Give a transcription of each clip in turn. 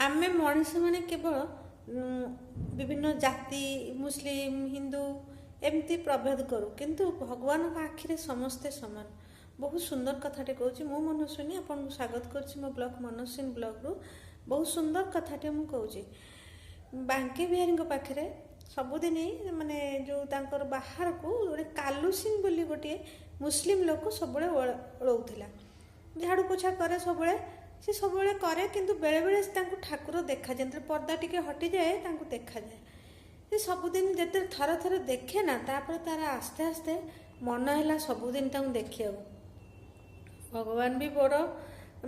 ଆମେ ମଣିଷ ମାନେ କେବଳ ବିଭିନ୍ନ ଜାତି ମୁସଲିମ ହିନ୍ଦୁ ଏମିତି ପ୍ରଭେଦ କରୁ, କିନ୍ତୁ ଭଗବାନଙ୍କ ଆଖିରେ ସମସ୍ତେ ସମାନ। ବହୁତ ସୁନ୍ଦର କଥାଟେ କହୁଛି। ମୁଁ ମନସ୍ୱିନୀ ଆପଣଙ୍କୁ ସ୍ୱାଗତ କରୁଛି ମୋ ବ୍ଲଗ ମନସ୍ୱିନୀ ବ୍ଲଗରୁ। ବହୁତ ସୁନ୍ଦର କଥାଟେ ମୁଁ କହୁଛି। ବାଙ୍କି ବିହାରୀଙ୍କ ପାଖରେ ସବୁଦିନ ମାନେ ଯେଉଁ ତାଙ୍କର ବାହାରକୁ ଗୋଟେ କାଲୁ ସିଂ ବୋଲି ଗୋଟିଏ ମୁସଲିମ ଲୋକ ସବୁବେଳେ ରହୁଥିଲା। ଝାଡ଼ୁ ପୋଛା କରେ ସବୁବେଳେ, ସେ ସବୁବେଳେ କରେ, କିନ୍ତୁ ବେଳେବେଳେ ତାଙ୍କୁ ଠାକୁର ଦେଖାଯାଏ, ଯେତେବେଳେ ପର୍ଦ୍ଦା ଟିକେ ହଟିଯାଏ ତାଙ୍କୁ ଦେଖାଯାଏ। ସେ ସବୁଦିନ ଯେତେବେଳେ ଥରେ ଥରେ ଦେଖେ ନା, ତାପରେ ତାର ଆସ୍ତେ ଆସ୍ତେ ମନ ହେଲା ସବୁଦିନ ତାଙ୍କୁ ଦେଖିବାକୁ। ଭଗବାନ ବି ବଡ଼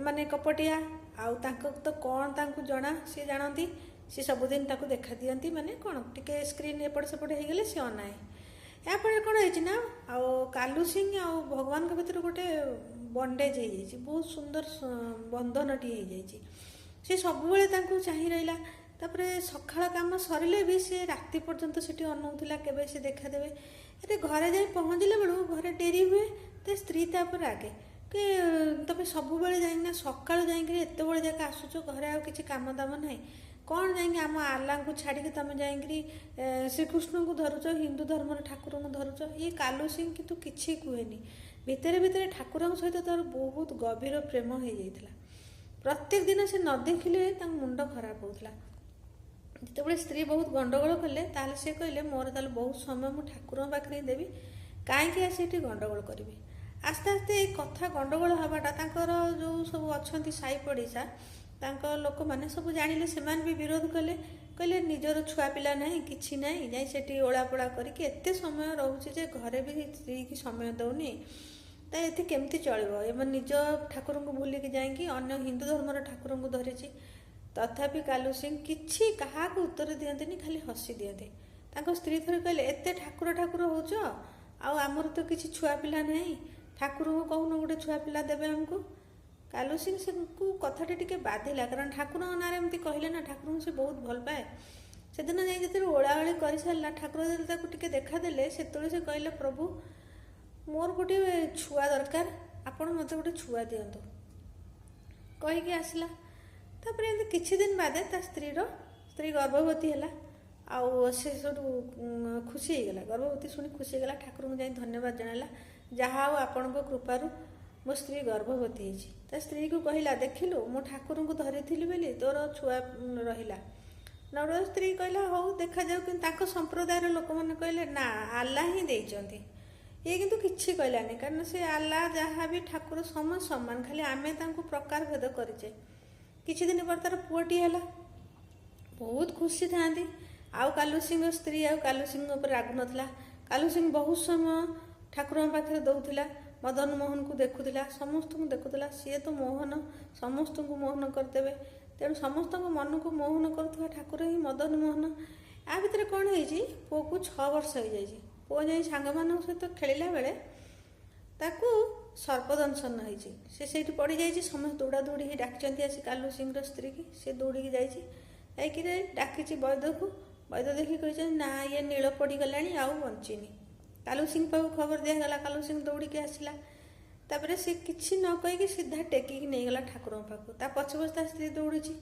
ମାନେ କପଟିଆ, ଆଉ ତାଙ୍କ ତ କ'ଣ ତାଙ୍କୁ ଜଣା, ସିଏ ଜାଣନ୍ତି। ସେ ସବୁଦିନ ତାକୁ ଦେଖା ଦିଅନ୍ତି, ମାନେ କ'ଣ ଟିକେ ସ୍କ୍ରିନ୍ ଏପଟ ସେପଟ ହେଇଗଲେ ସେ ଅନାଏ। ଏହାପରେ କ'ଣ ହେଇଛି ନା, ଆଉ କାଲୁ ସିଂ ଆଉ ଭଗବାନଙ୍କ ଭିତରେ ଗୋଟେ ବଣ୍ଡେଜ ହେଇଯାଇଛି, ବହୁତ ସୁନ୍ଦର ବନ୍ଧନଟିଏ ହେଇଯାଇଛି। ସେ ସବୁବେଳେ ତାଙ୍କୁ ଚାହିଁ ରହିଲା। ତାପରେ ସକାଳ କାମ ସରିଲେ ବି ସେ ରାତି ପର୍ଯ୍ୟନ୍ତ ସେଠି ଅନଉଥିଲା କେବେ ସେ ଦେଖାଦେବେ। ଏତେ ଘରେ ଯାଇ ପହଞ୍ଚିଲା ବେଳକୁ ଘରେ ଡେରି ହୁଏ, ତା ସ୍ତ୍ରୀ ତାପରେ ରାଗେ କି ତମେ ସବୁବେଳେ ଯାଇକିନା ସକାଳୁ ଯାଇକିରି ଏତେବେଳେ ଯାକେ ଆସୁଛ, ଘରେ ଆଉ କିଛି କାମ ଦାମ ନାହିଁ, କ'ଣ ଯାଇକି ଆମ ଆଲ୍ଲାଙ୍କୁ ଛାଡ଼ିକି ତମେ ଯାଇକିରି ଶ୍ରୀକୃଷ୍ଣଙ୍କୁ ଧରୁଛ, ହିନ୍ଦୁ ଧର୍ମର ଠାକୁରଙ୍କୁ ଧରୁଛ। ଇଏ କାଲୁ ସିଂ କିନ୍ତୁ କିଛି କୁହେନି। ଭିତରେ ଭିତରେ ଠାକୁରଙ୍କ ସହିତ ତାର ବହୁତ ଗଭୀର ପ୍ରେମ ହେଇଯାଇଥିଲା। ପ୍ରତ୍ୟେକ ଦିନ ସେ ନ ଦେଖିଲେ ତାଙ୍କ ମୁଣ୍ଡ ଖରାପ ହେଉଥିଲା। ଯେତେବେଳେ ସ୍ତ୍ରୀ ବହୁତ ଗଣ୍ଡଗୋଳ କଲେ, ତାହେଲେ ସେ କହିଲେ ମୋର ତାହେଲେ ବହୁତ ସମୟ ମୁଁ ଠାକୁରଙ୍କ ପାଖରେ ହିଁ ଦେବି, କାହିଁକି ଆସି ଏଠି ଗଣ୍ଡଗୋଳ କରିବି। ଆସ୍ତେ ଆସ୍ତେ ଏଇ କଥା ଗଣ୍ଡଗୋଳ ହେବାଟା ତାଙ୍କର ଯେଉଁ ସବୁ ଅଛନ୍ତି ସାହି ପଡ଼ିଶା, ତାଙ୍କ ଲୋକମାନେ ସବୁ ଜାଣିଲେ। ସେମାନେ ବି ବିରୋଧ କଲେ, କହିଲେ ନିଜର ଛୁଆ ପିଲା ନାହିଁ, କିଛି ନାହିଁ, ଯାଇ ସେଠି ଓଳାପୋଳା କରିକି ଏତେ ସମୟ ରହୁଛି ଯେ ଘରେ ବି ସ୍ତ୍ରୀକି ସମୟ ଦେଉନି, ତ ଏଠି କେମିତି ଚଳିବ। ଏମାନେ ନିଜ ଠାକୁରଙ୍କୁ ଭୁଲିକି ଯାଇକି ଅନ୍ୟ ହିନ୍ଦୁ ଧର୍ମର ଠାକୁରଙ୍କୁ ଧରିଛି। ତଥାପି କାଲୁ ସିଂ କିଛି କାହାକୁ ଉତ୍ତର ଦିଅନ୍ତିନି, ଖାଲି ହସି ଦିଅନ୍ତି। ତାଙ୍କ ସ୍ତ୍ରୀ ଥରେ କହିଲେ, ଏତେ ଠାକୁର ଠାକୁର ହେଉଛ, ଆଉ ଆମର ତ କିଛି ଛୁଆ ପିଲା ନାହିଁ, ଠାକୁରଙ୍କୁ କହୁନ ଗୋଟେ ଛୁଆ ପିଲା ଦେବେ ଆମକୁ। କାଲୁ ସିଂ ସେଙ୍କୁ କଥାଟି ଟିକେ ବାଧିଲା, କାରଣ ଠାକୁରଙ୍କ ନାଁରେ ଏମିତି କହିଲେ ନା, ଠାକୁରଙ୍କୁ ସେ ବହୁତ ଭଲ ପାଏ। ସେଦିନ ଯାଇ ଯେତେବେଳେ ଓଳାଓଳି କରିସାରିଲା, ଠାକୁର ଯେତେବେଳେ ତାକୁ ଟିକେ ଦେଖାଦେଲେ, ସେତେବେଳେ ସେ କହିଲେ, ପ୍ରଭୁ ମୋର ଗୋଟିଏ ଛୁଆ ଦରକାର, ଆପଣ ମୋତେ ଗୋଟେ ଛୁଆ ଦିଅନ୍ତୁ କହିକି ଆସିଲା। ତାପରେ ଏମିତି କିଛି ଦିନ ବାଦେ ତା ସ୍ତ୍ରୀ ଗର୍ଭବତୀ ହେଲା। ଆଉ ସେ ସେଠୁ ଖୁସି ହେଇଗଲା, ଗର୍ଭବତୀ ଶୁଣି ଖୁସି ହେଇଗଲା, ଠାକୁରଙ୍କୁ ଯାଇ ଧନ୍ୟବାଦ ଜଣାଇଲା, ଯାହା ହଉ ଆପଣଙ୍କ କୃପାରୁ ମୋ ସ୍ତ୍ରୀ ଗର୍ଭବତୀ ହେଇଛି। ତା ସ୍ତ୍ରୀକୁ କହିଲା, ଦେଖିଲୁ ମୁଁ ଠାକୁରଙ୍କୁ ଧରିଥିଲି ବୋଲି ତୋର ଛୁଆ ରହିଲା। ନଡ଼ ସ୍ତ୍ରୀ କହିଲା, ହଉ ଦେଖାଯାଉ। କିନ୍ତୁ ତାଙ୍କ ସମ୍ପ୍ରଦାୟର ଲୋକମାନେ କହିଲେ, ନା ଆଲ୍ଲା ହିଁ ଦେଇଛନ୍ତି। ଇଏ କିନ୍ତୁ କିଛି କହିଲାନି, କାରଣ ସେ ଆଲ୍ଲା ଯାହା ବି ଠାକୁର ସମସ୍ତ ସମାନ, ଖାଲି ଆମେ ତାଙ୍କୁ ପ୍ରକାର ଭେଦ କରିଛେ। କିଛି ଦିନ ପରେ ତାର ପୁଅଟିଏ ହେଲା, ବହୁତ ଖୁସି ଥାଆନ୍ତି। ଆଉ କାଲୁ ସିଂଙ୍କ ସ୍ତ୍ରୀ ଆଉ କାଲୁ ସିଂଙ୍କ ଉପରେ ରାଗୁନଥିଲା। କାଲୁ ସିଂ ବହୁତ ସମୟ ଠାକୁରଙ୍କ ପାଖରେ ଦେଉଥିଲା, ମଦନ ମୋହନକୁ ଦେଖୁଥିଲା, ସମସ୍ତଙ୍କୁ ଦେଖୁଥିଲା। ସିଏ ତ ମୋହନ, ସମସ୍ତଙ୍କୁ ମୋହନ କରିଦେବେ, ତେଣୁ ସମସ୍ତଙ୍କ ମନକୁ ମୋହନ କରୁଥିବା ଠାକୁର ହିଁ ମଦନ ମୋହନ। ଆ ଭିତରେ କ'ଣ ହେଇଛି, ପୁଅକୁ 6 ବର୍ଷ ହେଇଯାଇଛି। ପୁଅ ଯାଇ ସାଙ୍ଗମାନଙ୍କ ସହିତ ଖେଳିଲା ବେଳେ ତାକୁ ସର୍ପଦଂଶନ ହେଇଛି। ସେ ସେଇଠି ପଡ଼ିଯାଇଛି, ସମସ୍ତେ ଦୌଡ଼ା ଦୌଡ଼ି ହେଇ ଡାକିଛନ୍ତି ଆସି କାଲୁ ସିଂର ସ୍ତ୍ରୀକି। ସେ ଦୌଡ଼ିକି ଯାଇଛି, ଯାଇକିରି ଡାକିଛି ବୈଦକୁ। ବୈଦ ଦେଖି କହିଛନ୍ତି, ନା ଇଏ ନୀଳ ପଡ଼ିଗଲାଣି, ଆଉ ବଞ୍ଚିନି। କାଲୁ ସିଂ ପାଖକୁ ଖବର ଦିଆଗଲା, କାଲୁ ସିଂ ଦୌଡ଼ିକି ଆସିଲା। ତାପରେ ସେ କିଛି ନ କହିକି ସିଧା ଟେକିକି ନେଇଗଲା ଠାକୁରଙ୍କ ପାଖକୁ। ତା ପଛେ ପଛେ ତା ସ୍ତ୍ରୀ ଦୌଡ଼ିଛି,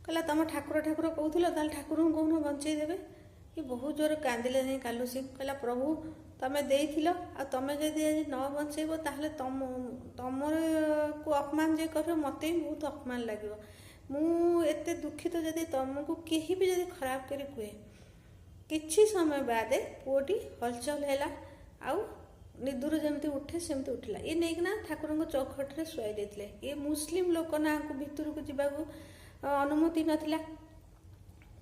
କହିଲା ତମ ଠାକୁର ଠାକୁର କହୁଥିଲ, ତାହେଲେ ଠାକୁରଙ୍କୁ କହୁନ ବଞ୍ଚେଇ ଦେବେ। କି ବହୁତ ଜୋର କାନ୍ଦିଲେ ଯାଇ କାଲୁ ସିଂ, କହିଲା ପ୍ରଭୁ ତମେ ଦେଇଥିଲ, ଆଉ ତମେ ଯଦି ଆଜି ନ ବଞ୍ଚେଇବ, ତାହେଲେ ତମକୁ ଅପମାନ ଯେ କରିବ, ମୋତେ ବି ବହୁତ ଅପମାନ ଲାଗିବ। ମୁଁ ଏତେ ଦୁଃଖିତ ଯଦି ତମକୁ କେହି ବି ଯଦି ଖରାପ କରି କୁହେ। କିଛି ସମୟ ବାଦେ ପୁଅଟି ହଲଚଲ ହେଲା, ଆଉ ନିଦରୁ ଯେମିତି ଉଠେ ସେମିତି ଉଠିଲା। ଇଏ ନେଇକିନା ଠାକୁରଙ୍କ ଚୌଖଟରେ ଶୁଆଇ ଦେଇଥିଲେ। ଇଏ ମୁସଲିମ ଲୋକ ନା, ଆଙ୍କୁ ଭିତରକୁ ଯିବାକୁ ଅନୁମତି ନଥିଲା।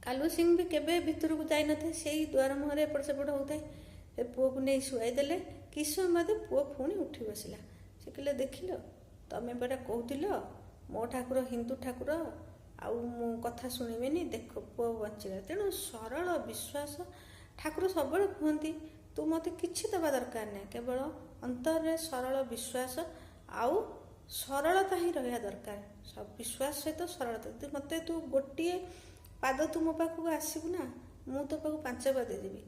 କାଲୁ ସିଂ ବି କେବେ ଭିତରକୁ ଯାଇନଥାଏ, ସେଇ ଦ୍ୱାର ମୁହଁରେ ଏପଟ ସେପଟ ହେଉଥାଏ। ସେ ପୁଅକୁ ନେଇ ଶୁଆଇ ଦେଲେ। କିଛି ସମୟ ବାଦେ ପୁଅ ପୁଣି ଉଠି ବସିଲା। ସେ କହିଲେ, ଦେଖିଲ ତମେ ପରା କହୁଥିଲ ମୋ ଠାକୁର ହିନ୍ଦୁ ଠାକୁର, ଆଉ ମୋ କଥା ଶୁଣିବେନି, ଦେଖ ପୁଅ ବଞ୍ଚିଲା। ତେଣୁ ସରଳ ବିଶ୍ୱାସ, ଠାକୁର ସବୁବେଳେ କୁହନ୍ତି ତୁ ମୋତେ କିଛି ଦେବା ଦରକାର ନାହିଁ, କେବଳ ଅନ୍ତରରେ ସରଳ ବିଶ୍ୱାସ ଆଉ ସରଳତା ହିଁ ରହିବା ଦରକାର। ବିଶ୍ୱାସ ସହିତ ସରଳତା। ତୁ ଗୋଟିଏ ପାଦ ତୁ ମୋ ପାଖକୁ ଆସିବୁ ନା, ମୁଁ ତୋ ପାଖକୁ 5 ପାଦ ଦେବି।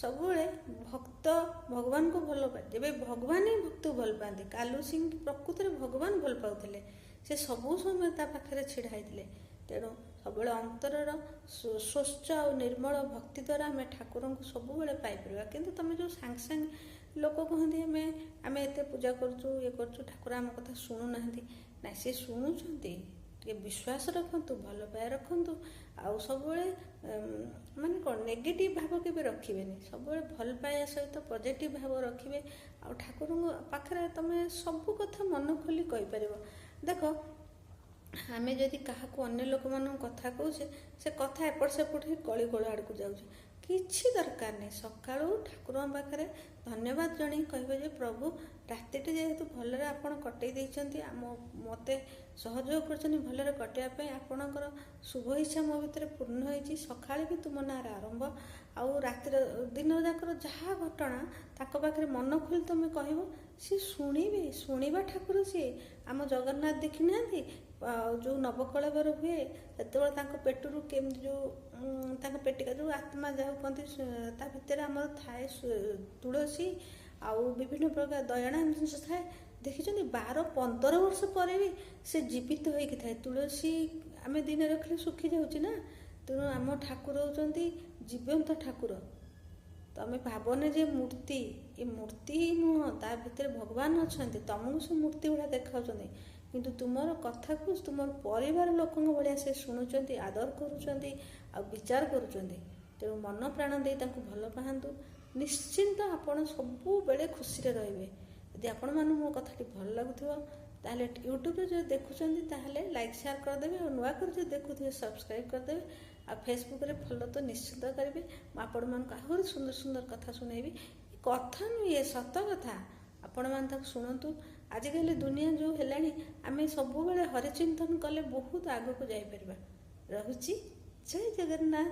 ସବୁବେଳେ ଭକ୍ତ ଭଗବାନଙ୍କୁ ଭଲ ପାଏ, ଯେବେ ଭଗବାନ ହିଁ ଭକ୍ତକୁ ଭଲ ପାଆନ୍ତି। କାଲୁ ସିଂ ପ୍ରକୃତରେ ଭଗବାନ ଭଲ ପାଉଥିଲେ, ସେ ସବୁ ସମୟ ତା ପାଖରେ ଛିଡ଼ା ହେଇଥିଲେ। ତେଣୁ ସବୁବେଳେ ଅନ୍ତରର ସ୍ୱଚ୍ଛ ଆଉ ନିର୍ମଳ ଭକ୍ତି ଦ୍ୱାରା ଆମେ ଠାକୁରଙ୍କୁ ସବୁବେଳେ ପାଇପାରିବା। କିନ୍ତୁ ତମେ ଯେଉଁ ସାଙ୍ଗେ ସାଙ୍ଗେ ଲୋକ କୁହନ୍ତି ଆମେ ଏତେ ପୂଜା କରୁଛୁ ଇଏ କରୁଛୁ ଠାକୁର ଆମ କଥା ଶୁଣୁନାହାନ୍ତି, ନାଇଁ ସେ ଶୁଣୁଛନ୍ତି। ଟିକେ ବିଶ୍ୱାସ ରଖନ୍ତୁ, ଭଲ ପାଇବା ରଖନ୍ତୁ, ଆଉ ସବୁବେଳେ ମାନେ କ'ଣ ନେଗେଟିଭ୍ ଭାବ କେବେ ରଖିବେନି, ସବୁବେଳେ ଭଲ ପାଇବା ସହିତ ପଜିଟିଭ୍ ଭାବ ରଖିବେ। ଆଉ ଠାକୁରଙ୍କ ପାଖରେ ତମେ ସବୁ କଥା ମନ ଖୋଲି କହିପାରିବ। ଦେଖ ଆମେ ଯଦି କାହାକୁ ଅନ୍ୟ ଲୋକମାନଙ୍କୁ କଥା କହୁଛେ, ସେ କଥା ଏପଟ ସେପଟ ହେଇ କଳି ଗୋଳ ଆଡ଼କୁ ଯାଉଛି, କିଛି ଦରକାର ନାହିଁ। ସକାଳୁ ଠାକୁରଙ୍କ ପାଖରେ ଧନ୍ୟବାଦ ଜଣେଇ କହିବେ ଯେ ପ୍ରଭୁ ରାତିଟି ଯେହେତୁ ଭଲରେ ଆପଣ କଟେଇ ଦେଇଛନ୍ତି, ମୋତେ ସହଯୋଗ କରିଛନ୍ତି ଭଲରେ କଟେଇବା ପାଇଁ, ଆପଣଙ୍କର ଶୁଭ ଇଚ୍ଛା ମୋ ଭିତରେ ପୂର୍ଣ୍ଣ ହୋଇଛି। ସକାଳେ ବି ତୁମ ନାଁରେ ଆରମ୍ଭ, ଆଉ ରାତିର ଦିନ ଯାକର ଯାହା ଘଟଣା ତାଙ୍କ ପାଖରେ ମନ ଖୋଲି ତୁମେ କହିବ, ସିଏ ଶୁଣିବେ। ଶୁଣିବା ଠାକୁର ସିଏ। ଆମ ଜଗନ୍ନାଥ ଦେଖିନାହାନ୍ତି ଯେଉଁ ନବକଳେବର ହୁଏ ସେତେବେଳେ ତାଙ୍କ ପେଟରୁ କେମିତି ଯେଉଁ ତାଙ୍କ ପେଟିକା ଯେଉଁ ଆତ୍ମା ଯାହା କୁହନ୍ତି ତା ଭିତରେ ଆମର ଥାଏ ତୁଳସୀ ଆଉ ବିଭିନ୍ନ ପ୍ରକାର ଦୟଣା ଜିନିଷ ଥାଏ। ଦେଖିଛନ୍ତି 12-15 ବର୍ଷ ପରେ ବି ସେ ଜୀବିତ ହୋଇକି ଥାଏ। ତୁଳସୀ ଆମେ ଦିନେ ରଖିଲେ ଶୁଖି ଯାଉଛି ନା, ତେଣୁ ଆମ ଠାକୁର ହେଉଛନ୍ତି ଜୀବନ୍ତ ଠାକୁର। ତମେ ଭାବନି ଯେ ମୂର୍ତ୍ତି, ଏ ମୂର୍ତ୍ତି ନୁହଁ, ତା ଭିତରେ ଭଗବାନ ଅଛନ୍ତି। ତମକୁ ସେ ମୂର୍ତ୍ତି ଭଳିଆ ଦେଖାଉଛନ୍ତି, କିନ୍ତୁ ତୁମର କଥାକୁ ତୁମର ପରିବାର ଲୋକଙ୍କ ଭଳିଆ ସେ ଶୁଣୁଛନ୍ତି, ଆଦର କରୁଛନ୍ତି ଆଉ ବିଚାର କରୁଛନ୍ତି। ତେଣୁ ମନ ପ୍ରାଣ ଦେଇ ତାଙ୍କୁ ଭଲ ପାଆନ୍ତୁ, ନିଶ୍ଚିନ୍ତ ଆପଣ ସବୁବେଳେ ଖୁସିରେ ରହିବେ। ଯଦି ଆପଣମାନଙ୍କୁ ମୋ କଥାଟି ଭଲ ଲାଗୁଥିବ ତାହେଲେ ୟୁଟ୍ୟୁବରେ ଯଦି ଦେଖୁଛନ୍ତି ତାହେଲେ ଲାଇକ୍ ସେୟାର କରିଦେବେ, ଆଉ ନୂଆ କରି ଯଦି ଦେଖୁଥିବେ ସବସ୍କ୍ରାଇବ୍ କରିଦେବେ, ଆଉ ଫେସବୁକରେ ଫଲୋ ତ ନିଶ୍ଚିନ୍ତ କରିବେ। ମୁଁ ଆପଣମାନଙ୍କୁ ଆହୁରି ସୁନ୍ଦର ସୁନ୍ଦର କଥା ଶୁଣେଇବି। କଥା ନୁହେଁ, ସତ କଥା। ଆପଣମାନେ ତାକୁ ଶୁଣନ୍ତୁ। ଆଜିକାଲି ଦୁନିଆ ଯେଉଁ ହେଲାଣି, ଆମେ ସବୁବେଳେ ହରିଚିନ୍ତନ କଲେ ବହୁତ ଆଗକୁ ଯାଇପାରିବା। ରହୁଛି, ଜୟ ଜଗନ୍ନାଥ।